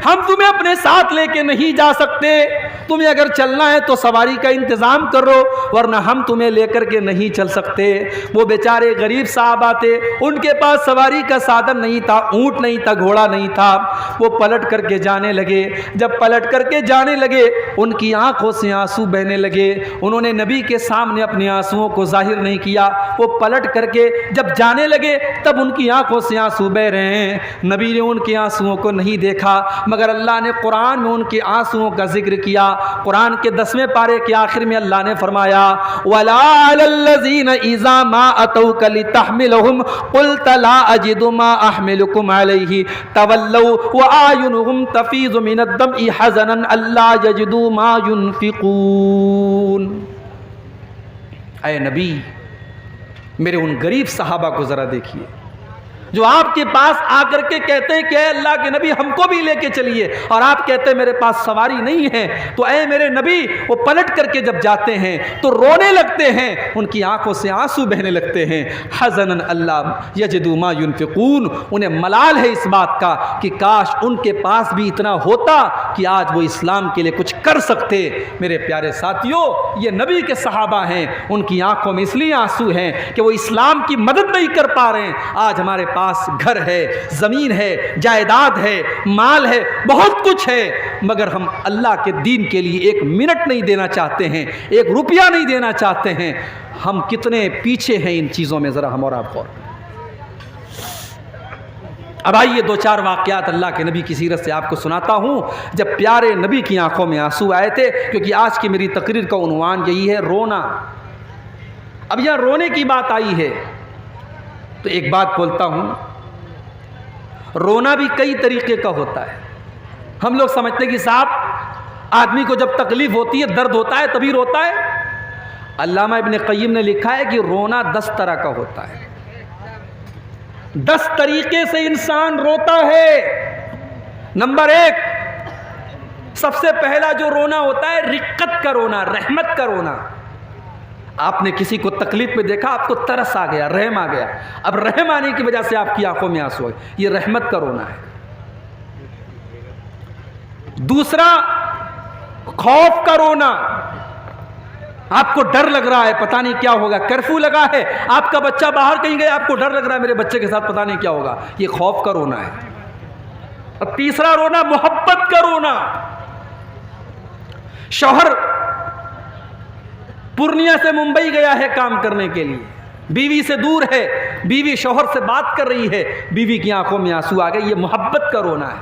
हम तुम्हें अपने साथ लेके नहीं जा सकते, तुम्हें अगर चलना है तो सवारी का इंतज़ाम करो, वरना हम तुम्हें लेकर के नहीं चल सकते। वो बेचारे गरीब साहबा थे, उनके पास सवारी का साधन नहीं था, ऊँट नहीं था, घोड़ा नहीं था। वो पलट करके जाने लगे। जब पलट करके जाने लगे, उनकी आंखों से आंसू बहने लगे। उन्होंने नबी के सामने अपने आंसुओं को जाहिर नहीं किया। वो पलट करके जब जाने लगे, तब उनकी आंखों से आंसू बह रहे हैं। नबी ने उनके आंसुओं को नहीं देखा, मगर अल्लाह ने कुरान में उनके आंसुओं का जिक्र किया। कुरान के 10वें पारे के आखिर में अल्लाह ने फरमाया, वला अलल्लज़ीना इज़ा मा अतौका लितहमिलहुम क़ुल्त ला अजिदु मा अहमिलुकुम अलैहि तवल्लौ व आयुनुहुम तफ़ीज़ु मिनद्दमइ हज़नन अल्ला यजिदु मा युनफ़िक़ून। ऐ नबी, मेरे उन गरीब सहाबा को ज़रा देखिए जो आपके पास आकर के कहते हैं कि अल्लाह के नबी हमको भी लेके चलिए, और आप कहते हैं मेरे पास सवारी नहीं है। तो ऐ मेरे नबी, वो पलट करके जब जाते हैं तो रोने लगते हैं, उनकी आंखों से आंसू बहने लगते हैं। हज़नन अल्लाह यजिदु मा युनफ़िक़ून, उन्हें मलाल है इस बात का कि काश उनके पास भी इतना होता कि आज वो इस्लाम के लिए कुछ कर सकते। मेरे प्यारे साथियों, ये नबी के सहाबा हैं, उनकी आंखों में इसलिए आंसू हैं कि वो इस्लाम की मदद नहीं कर पा रहे हैं। आज हमारे पास घर है, जमीन है, जायदाद है, माल है, बहुत कुछ है, मगर हम अल्लाह के दीन के लिए एक मिनट नहीं देना चाहते हैं, एक रुपया नहीं देना चाहते हैं। हम कितने पीछे हैं इन चीजों में, जरा हम और आप गौर करें। अब आइए 2-4 वाकयात अल्लाह के नबी की सीरत से आपको सुनाता हूँ, जब प्यारे नबी की आंखों में आंसू आए थे। क्योंकि आज की मेरी तकरीर का उन्वान यही है, रोना। अब यह रोने की बात आई है तो एक बात बोलता हूं, रोना भी कई तरीके का होता है। हम लोग समझते हैं कि साहब आदमी को जब तकलीफ होती है, दर्द होता है, तभी रोता है। अल्लामा इब्न क़य्यिम ने लिखा है कि रोना 10 तरह का होता है। 10 तरीके से इंसान रोता है। नंबर 1, सबसे पहला जो रोना होता है रिक्कत का रोना, रहमत का रोना। आपने किसी को तकलीफ में देखा, आपको तरस आ गया, रहम आ गया, अब रहम आने की वजह से आपकी आंखों में आंसू आए, ये रहमत का रोना है। दूसरा, खौफ का रोना। आपको डर लग रहा है, पता नहीं क्या होगा, कर्फ्यू लगा है, आपका बच्चा बाहर कहीं गया, आपको डर लग रहा है मेरे बच्चे के साथ पता नहीं क्या होगा, ये खौफ का रोना है। और तीसरा रोना मोहब्बत का रोना। शौहर पूर्णिया से मुंबई गया है काम करने के लिए, बीवी से दूर है, बीवी शौहर से बात कर रही है, बीवी की आंखों में आंसू आ गए, ये मोहब्बत का रोना है।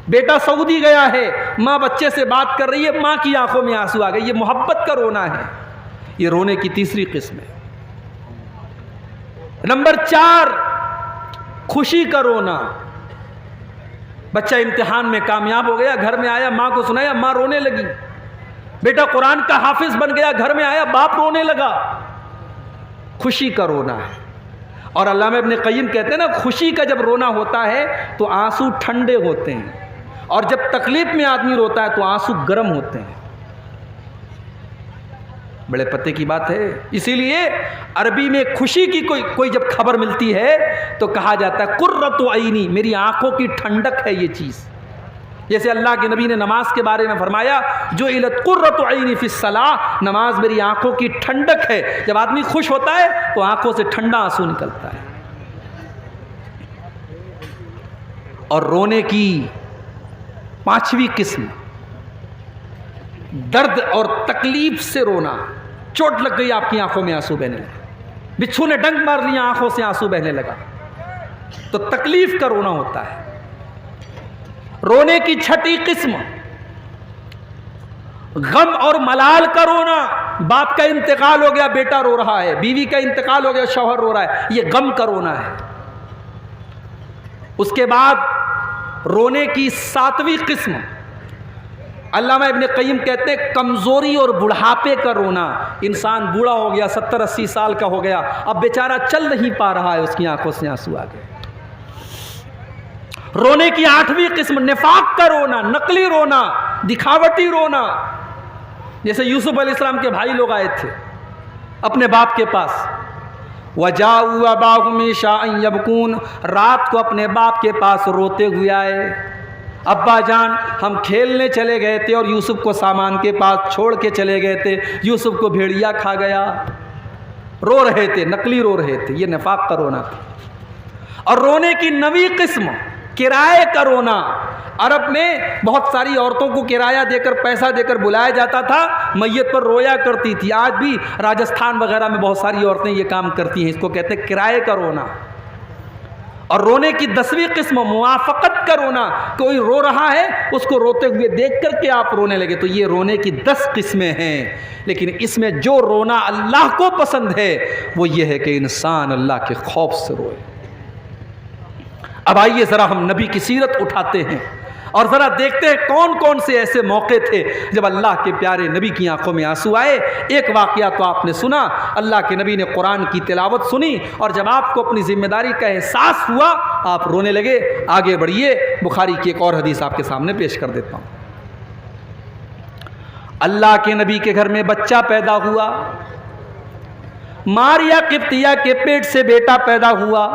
बेटा सऊदी गया है, माँ बच्चे से बात कर रही है, माँ की आंखों में आंसू आ गए, ये मोहब्बत का रोना है। ये रोने की तीसरी किस्म है। नंबर 4, खुशी का रोना। बच्चा इम्तिहान में कामयाब हो गया, घर में आया, माँ को सुनाया, माँ रोने लगी। बेटा कुरान का हाफिज बन गया, घर में आया, बाप रोने लगा। खुशी का रोना है। और अल्लामा इब्न क़य्यिम कहते हैं ना, खुशी का जब रोना होता है तो आंसू ठंडे होते हैं, और जब तकलीफ में आदमी रोता है तो आंसू गर्म होते हैं। बड़े पते की बात है। इसीलिए अरबी में खुशी की कोई जब खबर मिलती है तो कहा जाता है कुर्रतु ऐनी, मेरी आंखों की ठंडक है ये चीज़। जैसे अल्लाह के नबी ने नमाज के बारे में फरमाया, जो इलत कुर्रतु ऐनी फिस्सलाह, नमाज मेरी आंखों की ठंडक है। जब आदमी खुश होता है तो आंखों से ठंडा आंसू निकलता है। और रोने की 5वीं किस्म, दर्द और तकलीफ से रोना। चोट लग गई, आपकी आंखों में आंसू बहने लगा, बिच्छू ने डंक मार लिया, आंखों से आंसू बहने लगा, तो तकलीफ का रोना होता है। रोने की 6ठी किस्म, गम और मलाल का रोना। बाप का इंतकाल हो गया, बेटा रो रहा है, बीवी का इंतकाल हो गया, शौहर रो रहा है, ये गम का रोना है। उसके बाद रोने की 7वीं किस्म, अल्लामा इब्न क़य्यिम कहते हैं कमज़ोरी और बुढ़ापे का रोना। इंसान बूढ़ा हो गया, 70-80 साल का हो गया, अब बेचारा चल नहीं पा रहा है, उसकी आंखों से आंसू आ गए। रोने की 8वीं किस्म, निफाक का रोना, नकली रोना, दिखावटी रोना। जैसे यूसुफ अलैहिस्सलाम के भाई लोग आए थे अपने बाप के पास, वजाऊ अबाहुम इशाअन यबकून, रात को अपने बाप के पास रोते हुए आए। अब्बा जान हम खेलने चले गए थे और यूसुफ को सामान के पास छोड़ के चले गए थे, यूसुफ को भेड़िया खा गया। रो रहे थे, नकली रो रहे थे, ये निफाक का रोना था। और रोने की नवी किस्म किराए का रोना। अरब में बहुत सारी औरतों को किराया देकर, पैसा देकर बुलाया जाता था, मैयत पर रोया करती थी। आज भी राजस्थान वगैरह में बहुत सारी औरतें ये काम करती हैं, इसको कहते हैं किराए का रोना। और रोने की 10वीं किस्म मुआफ़क़त का रोना। कोई रो रहा है, उसको रोते हुए देख करके आप रोने लगे, तो ये रोने की 10 किस्में हैं। लेकिन इसमें जो रोना अल्लाह को पसंद है वो ये है कि इंसान अल्लाह के खौफ से रोए। अब आइए ज़रा हम नबी की सीरत उठाते हैं और ज़रा देखते हैं कौन कौन से ऐसे मौके थे जब अल्लाह के प्यारे नबी की आंखों में आंसू आए। एक वाक़या तो आपने सुना, अल्लाह के नबी ने कुरान की तिलावत सुनी और जब आपको अपनी ज़िम्मेदारी का एहसास हुआ आप रोने लगे। आगे बढ़िए, बुखारी की एक और हदीस आपके सामने पेश कर देता हूँ। अल्लाह के नबी के घर में बच्चा पैदा हुआ, मारिया किप्तिया के पेट से बेटा पैदा हुआ।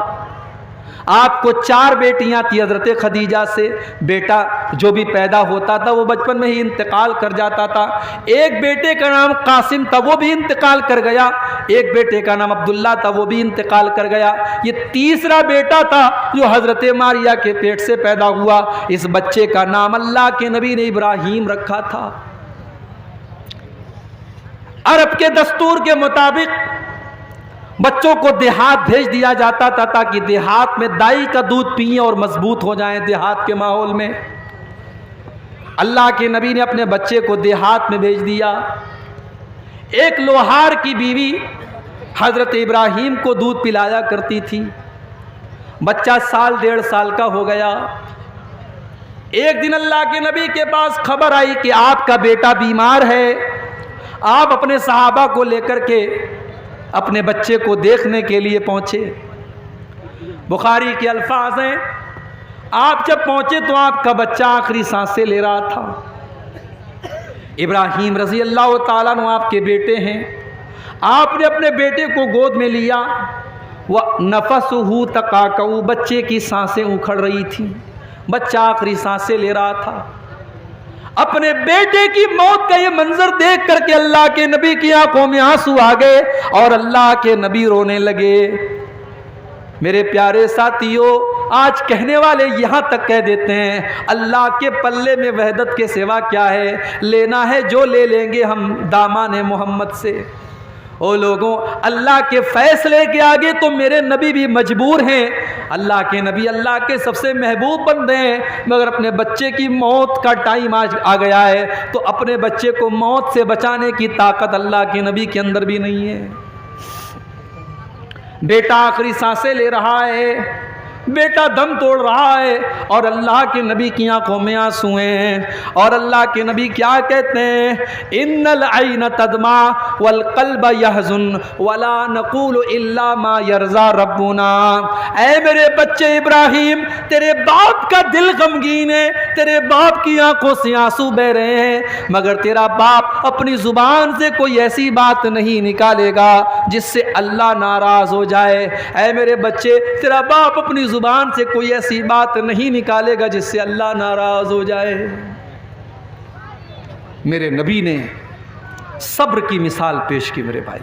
आपको 4 बेटियां थी हज़रत खदीजा से। बेटा जो भी पैदा होता था वो बचपन में ही इंतकाल कर जाता था। एक बेटे का नाम कासिम था, वो भी इंतकाल कर गया। एक बेटे का नाम अब्दुल्ला था, वो भी इंतकाल कर गया। ये तीसरा बेटा था जो हज़रत मारिया के पेट से पैदा हुआ। इस बच्चे का नाम अल्लाह के नबी ने इब्राहीम रखा था। अरब के दस्तूर के मुताबिक बच्चों को देहात भेज दिया जाता था ताकि देहात में दाई का दूध पिएं और मजबूत हो जाएं देहात के माहौल में। अल्लाह के नबी ने अपने बच्चे को देहात में भेज दिया। एक लोहार की बीवी हज़रत इब्राहीम को दूध पिलाया करती थी। बच्चा 1.5 साल का हो गया। एक दिन अल्लाह के नबी के पास खबर आई कि आपका बेटा बीमार है। आप अपने सहाबा को लेकर के अपने बच्चे को देखने के लिए पहुंचे। बुखारी के अल्फाज हैं, आप जब पहुंचे तो आपका बच्चा आखिरी सांसें ले रहा था। इब्राहीम रज़ी अल्लाह ताला अन्हु आपके बेटे हैं। आपने अपने बेटे को गोद में लिया। वह नफसहु तकाकऊ, बच्चे की सांसें उखड़ रही थी, बच्चा आखिरी सांसें ले रहा था। अपने बेटे की मौत का ये मंजर देख करके अल्लाह के नबी की आंखों में आंसू आ गए और अल्लाह के नबी रोने लगे। मेरे प्यारे साथियों, आज कहने वाले यहाँ तक कह देते हैं अल्लाह के पल्ले में वहदत के सिवा क्या है, लेना है जो ले लेंगे हम दामाने मोहम्मद से। ओ लोगों, अल्लाह के फैसले के आगे तो मेरे नबी भी मजबूर हैं। अल्लाह के नबी अल्लाह के सबसे महबूब बंदे हैं, मगर अपने बच्चे की मौत का टाइम आज आ गया है तो अपने बच्चे को मौत से बचाने की ताकत अल्लाह के नबी के अंदर भी नहीं है। बेटा आखिरी सांसें ले रहा है, बेटा दम तोड़ रहा है और अल्लाह के नबी की आंखों में आंसू हैं। और अल्लाह के नबी क्या कहते हैं, इन्नल ऐन तदमा वल क़ल्ब यहज़ुन वला नक़ूलु इल्ला मा यरज़ा रब्बुना। ऐ मेरे बच्चे इब्राहीम, तेरे बाप का दिल गमगीन है, तेरे बाप की आंखों से आंसू बह रहे हैं, मगर तेरा बाप अपनी ज़ुबान से कोई ऐसी बात नहीं निकालेगा जिससे अल्लाह नाराज़ हो जाए। ऐ मेरे बच्चे, तेरा बाप अपनी ज़ुबान से कोई ऐसी बात नहीं निकालेगा जिससे अल्लाह नाराज़ हो जाए। मेरे नबी ने सब्र की मिसाल पेश की। मेरे भाई,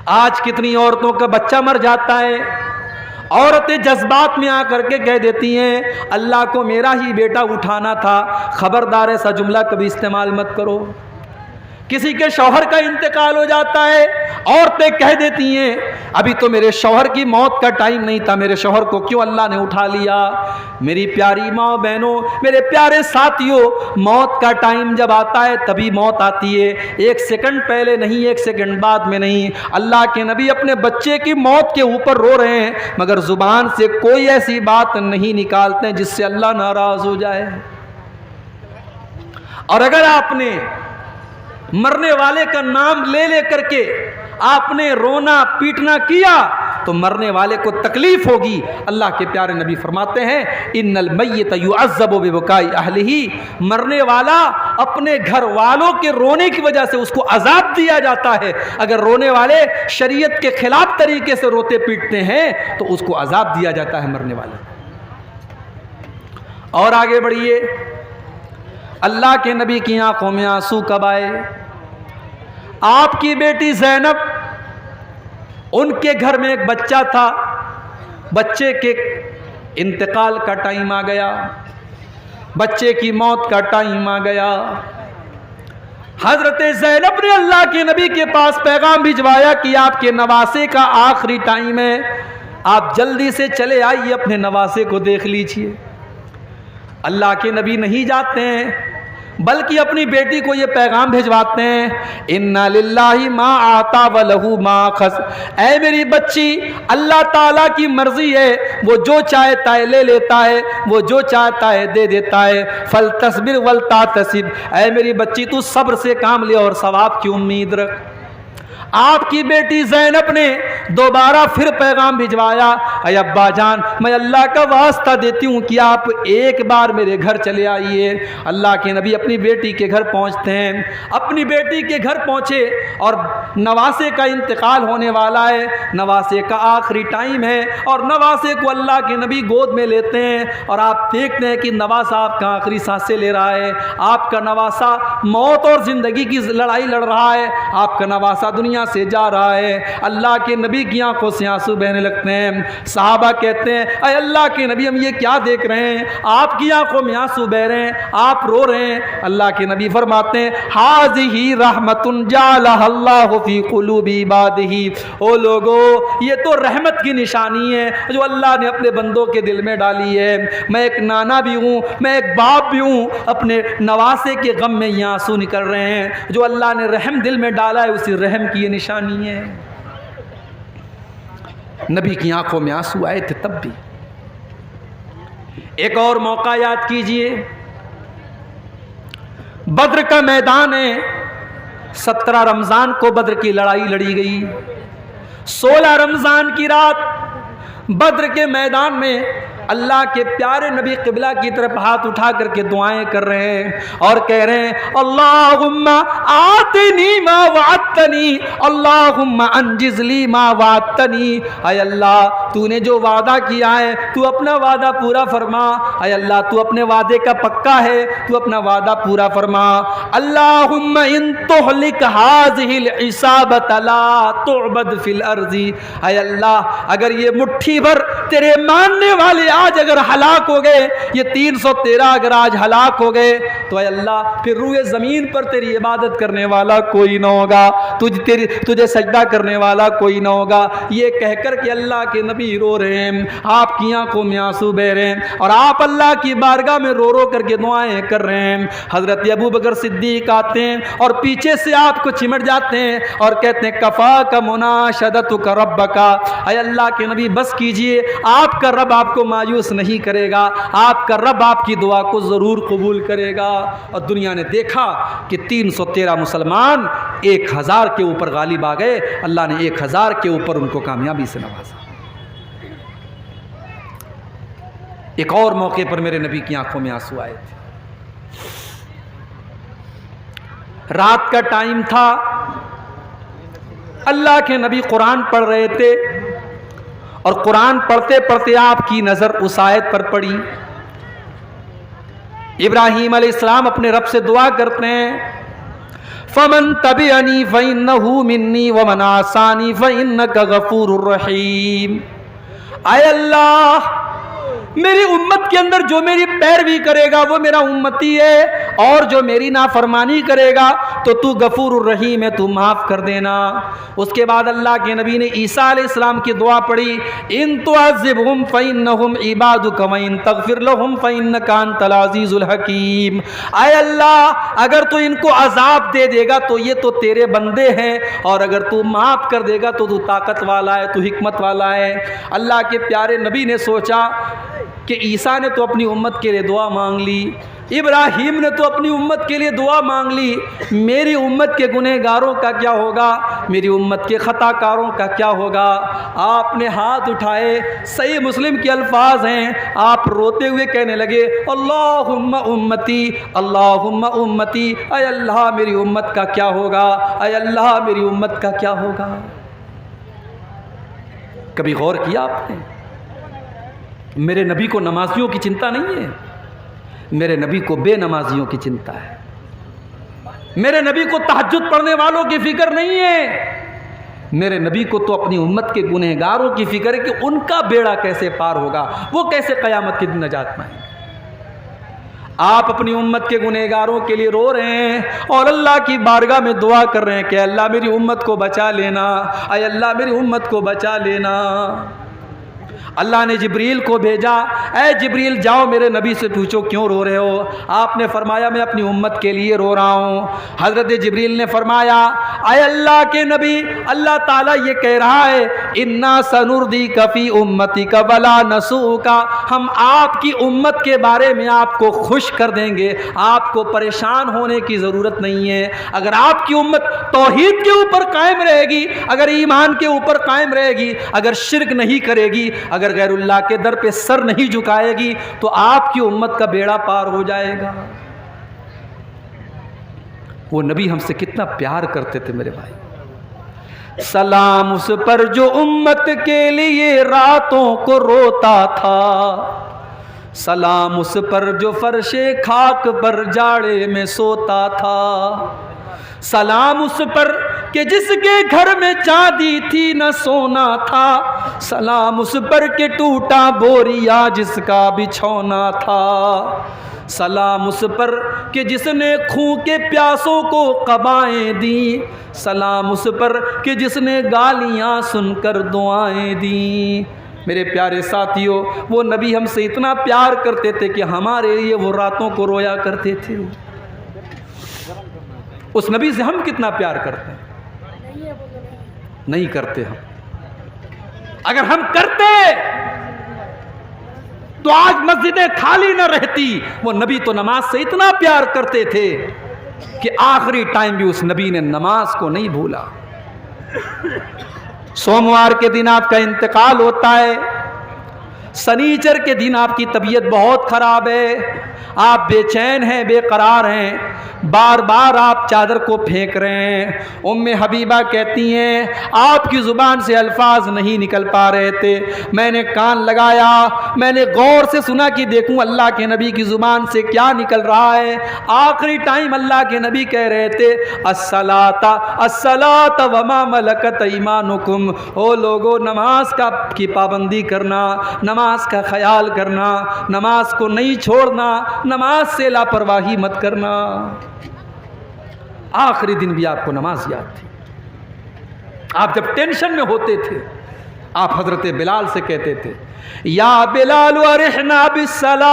आज कितनी औरतों का बच्चा मर जाता है, औरतें जज्बात में आकर के कह देती हैं अल्लाह को मेरा ही बेटा उठाना था। खबरदार ऐसा जुमला कभी इस्तेमाल मत करो। किसी के शौहर का इंतकाल हो जाता है, औरतें कह देती हैं अभी तो मेरे शौहर की मौत का टाइम नहीं था, मेरे शौहर को क्यों अल्लाह ने उठा लिया। मेरी प्यारी माँ बहनों, मेरे प्यारे साथियों, मौत का टाइम जब आता है तभी मौत आती है, 1 सेकंड पहले नहीं, 1 सेकंड बाद में नहीं। अल्लाह के नबी अपने बच्चे की मौत के ऊपर रो रहे हैं, मगर ज़ुबान से कोई ऐसी बात नहीं निकालते जिससे अल्लाह नाराज़ हो जाए। और अगर आपने मरने वाले का नाम ले ले करके आपने रोना पीटना किया तो मरने वाले को तकलीफ होगी। अल्लाह के प्यारे नबी फरमाते हैं इन्नल मय्यत युअज़्ज़बु बिबकाई अहलिही, मरने वाला अपने घर वालों के रोने की वजह से उसको अजाब दिया जाता है। अगर रोने वाले शरीयत के खिलाफ तरीके से रोते पीटते हैं तो उसको अजाब दिया जाता है मरने वाले। और आगे बढ़िए, अल्लाह के नबी की आंखों में आंसू कब आए? आपकी बेटी ज़ैनब, उनके घर में एक बच्चा था, बच्चे के इंतकाल का टाइम आ गया, बच्चे की मौत का टाइम आ गया। हजरत ज़ैनब ने अल्लाह के नबी के पास पैगाम भिजवाया कि आपके नवासे का आखिरी टाइम है, आप जल्दी से चले आइए, अपने नवासे को देख लीजिए। अल्लाह के नबी नहीं जाते हैं, बल्कि अपनी बेटी को ये पैगाम भिजवाते हैं, इन्ना लिल्लाहि मा आता व लहू मा खस। ऐ मेरी बच्ची, अल्लाह ताला की मर्जी है, वो जो चाहता है ले लेता है, वो जो चाहता है दे देता है। फल तस्बिर वल तातसिब। ऐ मेरी बच्ची, तू सब्र से काम ले और सवाब की उम्मीद रख। आपकी बेटी ज़ैनब ने दोबारा फिर पैगाम भिजवाया, अय अब्बा जान, मैं अल्लाह का वास्ता देती हूँ कि आप एक बार मेरे घर चले आइए। अल्लाह के नबी अपनी बेटी के घर पहुँचते हैं। अपनी बेटी के घर पहुँचे और नवासे का इंतकाल होने वाला है, नवासे का आखिरी टाइम है, और नवासे को अल्लाह के नबी गोद में लेते हैं और आप देखते हैं कि नवासा आपका आखिरी सांसें ले रहा है। आपका नवासा मौत और ज़िंदगी की लड़ाई लड़ रहा है, आपका नवासा दुनिया से जा रहा है। अल्लाह के नबी की आंखों से आंसू बहने लगते हैं। सहाबा कहते हैं, अरे अल्लाह के नबी, हम ये क्या देख रहे हैं, आपकी आंखों में आंसू बह रहे हैं, आप रो रहे हैं। अल्लाह के नबी फरमाते हैं, हाज़िही रहमतुन जालहल्लाहु फी क़ुलूबि इबादिही। ओ लोगो, ये तो रहमत की निशानी है जो अल्लाह ने अपने बंदों के दिल में डाली है। मैं एक नाना भी हूँ, मैं एक बाप भी हूँ, अपने नवासे के गम में ये आंसू निकल रहे हैं। जो अल्लाह ने रहम दिल में डाला है, उसी रहम की निशानी है। नबी की आंखों में आंसू आए थे तब भी। एक और मौका याद कीजिए, बद्र का मैदान है, 17 रमजान को बद्र की लड़ाई लड़ी गई। 16 रमजान की रात बद्र के मैदान में अल्लाह के प्यारे नबी क़िबला की तरफ हाथ उठा करके दुआएं कर रहे हैं और कह रहे हैं, अल्लाहुम्मा आतिनी मा वअदतनी, अल्लाहुम्मा अंजिज़ली मा वअदतनी। ऐ अल्लाह, तूने जो वादा किया है, तू अपना वादा पूरा फरमा। ऐ अल्लाह, तू अपने वादे का पक्का है, तू अपना वादा पूरा फरमा। अल्लाहुम्मा इन तुहलिक हाज़िहिल इसाबत ला तुअबद फिल अर्ज़ी। ऐ अल्लाह, अगर ये मुट्ठी भर तेरे मानने वाले आज अगर हलाक हो गए, ये 313 अगर आज हलाक हो गए, तो अल्लाह फिर रूए ज़मीन पर तेरी इबादत करने वाला कोई ना होगा, तुझे सजदा करने वाला कोई ना होगा। ये कहकर के अल्लाह के नबी रो रहे हैं, आपकी आंखों में आंसू बह रहे हैं और आप अल्लाह की बारगाह में रो रो करके दुआएं कर रहे हैं। हज़रत अबू बकर सिद्दीक आते हैं और पीछे से आपको चिमट जाते हैं और कहते हैं, कफ़ा का मुनाशदतुका रब्बका। ऐ अल्लाह के नबी, बस कीजिए, आपका रब आपको मायूस नहीं करेगा, आपका रब आपकी दुआ को ज़रूर कबूल करेगा। और दुनिया ने देखा कि 313 मुसलमान 1000 के ऊपर गालिब आ गए। अल्लाह ने 1000 के ऊपर उनको कामयाबी से नवाजा। एक और मौके पर मेरे नबी की आंखों में आंसू आए थे। रात का टाइम था, अल्लाह के नबी कुरान पढ़ रहे थे और कुरान पढ़ते पढ़ते आपकी नज़र उस आयत पर पड़ी। इब्राहीम अलैहिस्सलाम अपने रब से दुआ करते हैं, फ़मन तबिअनी फ़इन्नहु मिन्नी वमन आसानी फ़इन्नका गफ़ूरुर रहीम। आय अल्लाह, मेरी उम्मत के अंदर जो मेरी पैरवी करेगा वो मेरा उम्मती है, और जो मेरी नाफरमानी करेगा तो तू गफूरुर रहीम है, तू माफ़ कर देना। उसके बाद अल्लाह के नबी ने ईसा अलैहिस्सलाम की दुआ पढ़ी, इन तुअज़्ज़िबहुम फ़इन्नहुम इबादुका व इन तग़फ़िर लहुम फ़इन्नका अंतल अज़ीज़ुल हकीम। आय अल्लाह, अगर तू इनको अज़ाब दे देगा तो ये तो तेरे बंदे हैं, और अगर तू माफ़ कर देगा तो तू ताकत वाला है, तू हिकमत वाला है। अल्लाह के प्यारे नबी ने सोचा कि ईसा ने तो अपनी उम्मत के लिए दुआ मांग ली, इब्राहीम ने तो अपनी उम्मत के लिए दुआ मांग ली, मेरी उम्मत के गुनहगारों का क्या होगा, मेरी उम्मत के ख़ताकारों का क्या होगा। आपने हाथ उठाए, सही मुस्लिम के अल्फाज हैं, आप रोते हुए कहने लगे, अल्लाहुम्मा उम्मती, अल्लाहुम्मा उम्मती। ऐ अल्लाह, मेरी उम्मत का क्या होगा, ऐ अल्लाह, मेरी उम्मत का क्या होगा। कभी गौर किया आपने, मेरे नबी को नमाजियों की चिंता नहीं है, मेरे नबी को बेनमाजियों की चिंता है, मेरे नबी को तहज्जुद पढ़ने वालों की फिक्र नहीं है, मेरे नबी को तो अपनी उम्मत के गुनहगारों की फिक्र है कि उनका बेड़ा कैसे पार होगा, वो कैसे क़यामत के दिन नजात पाएंगे। आप अपनी उम्मत के गुनहगारों के लिए रो रहे हैं और अल्लाह की बारगाह में दुआ कर रहे हैं कि अल्लाह मेरी उम्मत को बचा लेना, अय अल्लाह मेरी उम्मत को बचा लेना। अल्लाह ने जिब्रील को भेजा, ऐ जिब्रील जाओ मेरे नबी से पूछो क्यों रो रहे हो। आपने फरमाया मैं अपनी उम्मत के लिए रो रहा हूँ। हज़रत जिब्रील ने फरमाया ऐ अल्लाह के नबी, अल्लाह ताला ये कह रहा है इन्ना सनुर्दी कफ़ी उम्मती का वला नसू का, हम आपकी उम्मत के बारे में आपको खुश कर देंगे, आपको परेशान होने की ज़रूरत नहीं है। अगर आपकी उम्मत तौहीद के ऊपर कायम रहेगी, अगर ईमान के ऊपर कायम रहेगी, अगर शिरक नहीं करेगी, अगर गैरुल्लाह के दर पे सर नहीं झुकाएगी, तो आपकी उम्मत का बेड़ा पार हो जाएगा। वो नबी हमसे कितना प्यार करते थे मेरे भाई। सलाम उस पर जो उम्मत के लिए रातों को रोता था, सलाम उस पर जो फर्शे खाक पर जाड़े में सोता था, सलाम उस पर कि जिसके घर में चांदी थी न सोना था, सलाम उस पर कि टूटा बोरिया जिसका बिछौना था, सलाम उस पर कि जिसने खूं के प्यासों को कबाएं दी, सलाम उस पर कि जिसने गालियां सुनकर दुआएं दी। मेरे प्यारे साथियों, वो नबी हमसे इतना प्यार करते थे कि हमारे लिए वो रातों को रोया करते थे। उस नबी से हम कितना प्यार करते हैं? नहीं करते हम। अगर हम करते तो आज मस्जिदें खाली न रहती। वो नबी तो नमाज से इतना प्यार करते थे कि आखिरी टाइम भी उस नबी ने नमाज को नहीं भूला। सोमवार के दिन आपका इंतकाल होता है, शनीचर के दिन आपकी तबीयत बहुत खराब है, आप बेचैन हैं, बेकरार हैं, बार बार आप चादर को फेंक रहे हैं। उम्मे हबीबा कहती हैं आपकी ज़ुबान से अल्फाज नहीं निकल पा रहे थे, मैंने कान लगाया, मैंने गौर से सुना कि देखूं अल्लाह के नबी की ज़ुबान से क्या निकल रहा है। आखिरी टाइम अल्लाह के नबी कह रहे थे अस्सलाता अस्सलाता वमा मलकत ईमानुकुम, ओ लोगो नमाज की पाबंदी करना, नमाज का ख्याल करना, नमाज को नहीं छोड़ना, नमाज से लापरवाही मत करना। आखिरी दिन भी आपको नमाज याद थी। आप जब टेंशन में होते थे, आप हजरत बिलाल से कहते थे या बिलाल अरिहना बिस्सलाह,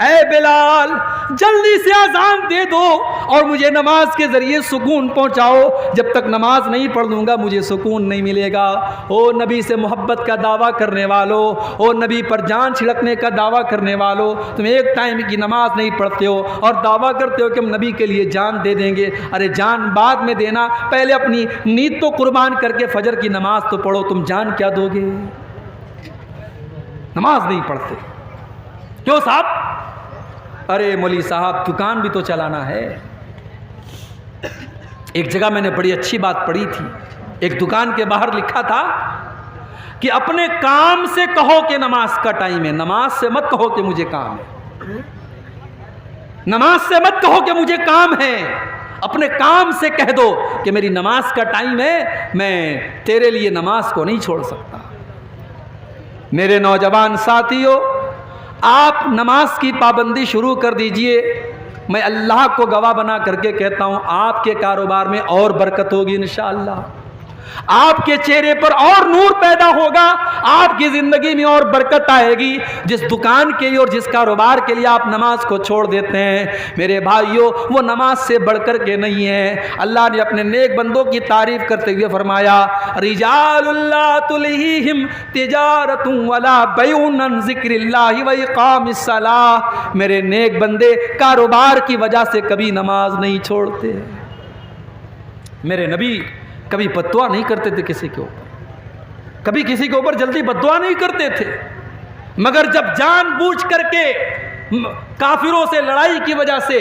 ऐ बिलाल जल्दी से अज़ान दे दो और मुझे नमाज के ज़रिए सुकून पहुँचाओ, जब तक नमाज नहीं पढ़ लूँगा मुझे सुकून नहीं मिलेगा। ओ नबी से मोहब्बत का दावा करने वालों, ओ नबी पर जान छिड़कने का दावा करने वालों, तुम एक टाइम की नमाज नहीं पढ़ते हो और दावा करते हो कि हम नबी के लिए जान दे देंगे। अरे जान बाद में देना, पहले अपनी नींद तो कुर्बान करके फजर की नमाज तो पढ़ो, तुम जान क्या दोगे? नमाज नहीं पढ़ते क्यों साहब? अरे मौली साहब दुकान भी तो चलाना है। एक जगह मैंने बड़ी अच्छी बात पढ़ी थी, एक दुकान के बाहर लिखा था कि अपने काम से कहो कि नमाज का टाइम है, नमाज से मत कहो कि मुझे काम है, नमाज से मत कहो कि मुझे काम है, अपने काम से कह दो कि मेरी नमाज का टाइम है, मैं तेरे लिए नमाज को नहीं छोड़ सकता। मेरे नौजवान साथियों, आप नमाज की पाबंदी शुरू कर दीजिए। मैं अल्लाह को गवाह बना करके कहता हूँ आपके कारोबार में और बरकत होगी इंशाअल्लाह, आपके चेहरे पर और नूर पैदा होगा, आपकी ज़िंदगी में और बरकत आएगी। जिस दुकान के लिए और जिस कारोबार के लिए आप नमाज को छोड़ देते हैं मेरे भाइयों, वो नमाज से बढ़कर के नहीं है। अल्लाह ने अपने नेक बंदों की तारीफ करते हुए फरमाया रिजालुल्लाह तुलहीहिम तिजारतुन वला बैउन अन ज़िक्रिल्लाहि व इक़ामिस सलाह, मेरे नेक बंदे कारोबार की वजह से कभी नमाज नहीं छोड़ते। मेरे नबी कभी बद्दुआ नहीं करते थे किसी के ऊपर, कभी किसी के ऊपर जल्दी बद्दुआ नहीं करते थे, मगर जब जानबूझ करके काफिरों से लड़ाई की वजह से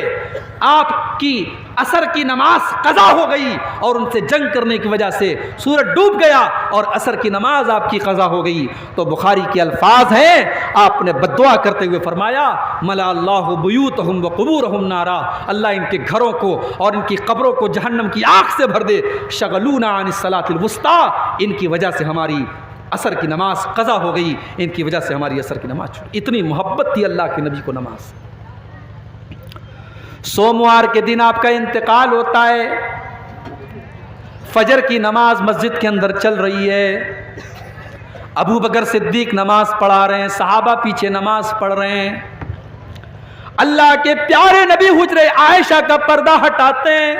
आपकी असर की नमाज कज़ा हो गई और उनसे जंग करने की वजह से सूरज डूब गया और असर की नमाज आपकी कज़ा हो गई। तो बुखारी के अल्फाज हैं, आपने बद्दुआ करते हुए फरमाया मला अल्लाहु बुयूतहुम व कुबूरहुम नारा, अल्लाह इनके घरों को और इनकी कब्रों को जहन्नम की आग से भर दे। शगलूना अनिस सलातिल वुस्ता, इनकी वजह से हमारी असर की नमाज कज़ा हो गई, इनकी वजह से हमारी असर की नमाज छूटी। इतनी मोहब्बत थी अल्लाह के नबी को नमाज। सोमवार के दिन आपका इंतकाल होता है, फजर की नमाज मस्जिद के अंदर चल रही है, अबू बकर सिद्दीक नमाज पढ़ा रहे हैं, सहाबा पीछे नमाज पढ़ रहे हैं। अल्लाह के प्यारे नबी हुजरे आयशा का पर्दा हटाते हैं,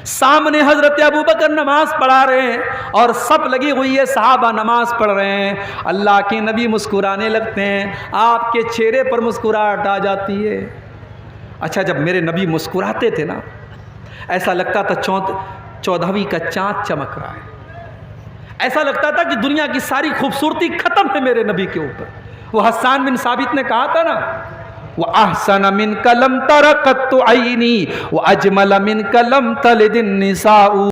सामने हजरत अबू बकर नमाज पढ़ा रहे हैं और सब लगी हुई है, सहाबा नमाज पढ़ रहे हैं। अल्लाह के नबी मुस्कुराने लगते हैं, आपके चेहरे पर मुस्कुराहट आ जाती है। अच्छा, जब मेरे नबी मुस्कुराते थे ना, ऐसा लगता था 14वीं का चाँद चमक रहा है, ऐसा लगता था कि दुनिया की सारी खूबसूरती खत्म है मेरे नबी के ऊपर। वो हस्सान बिन साबित ने कहा था ना, वो अहसन मिन कलम तरकत आईनी व अजमल मिन कलम तलिदिन निसाउ।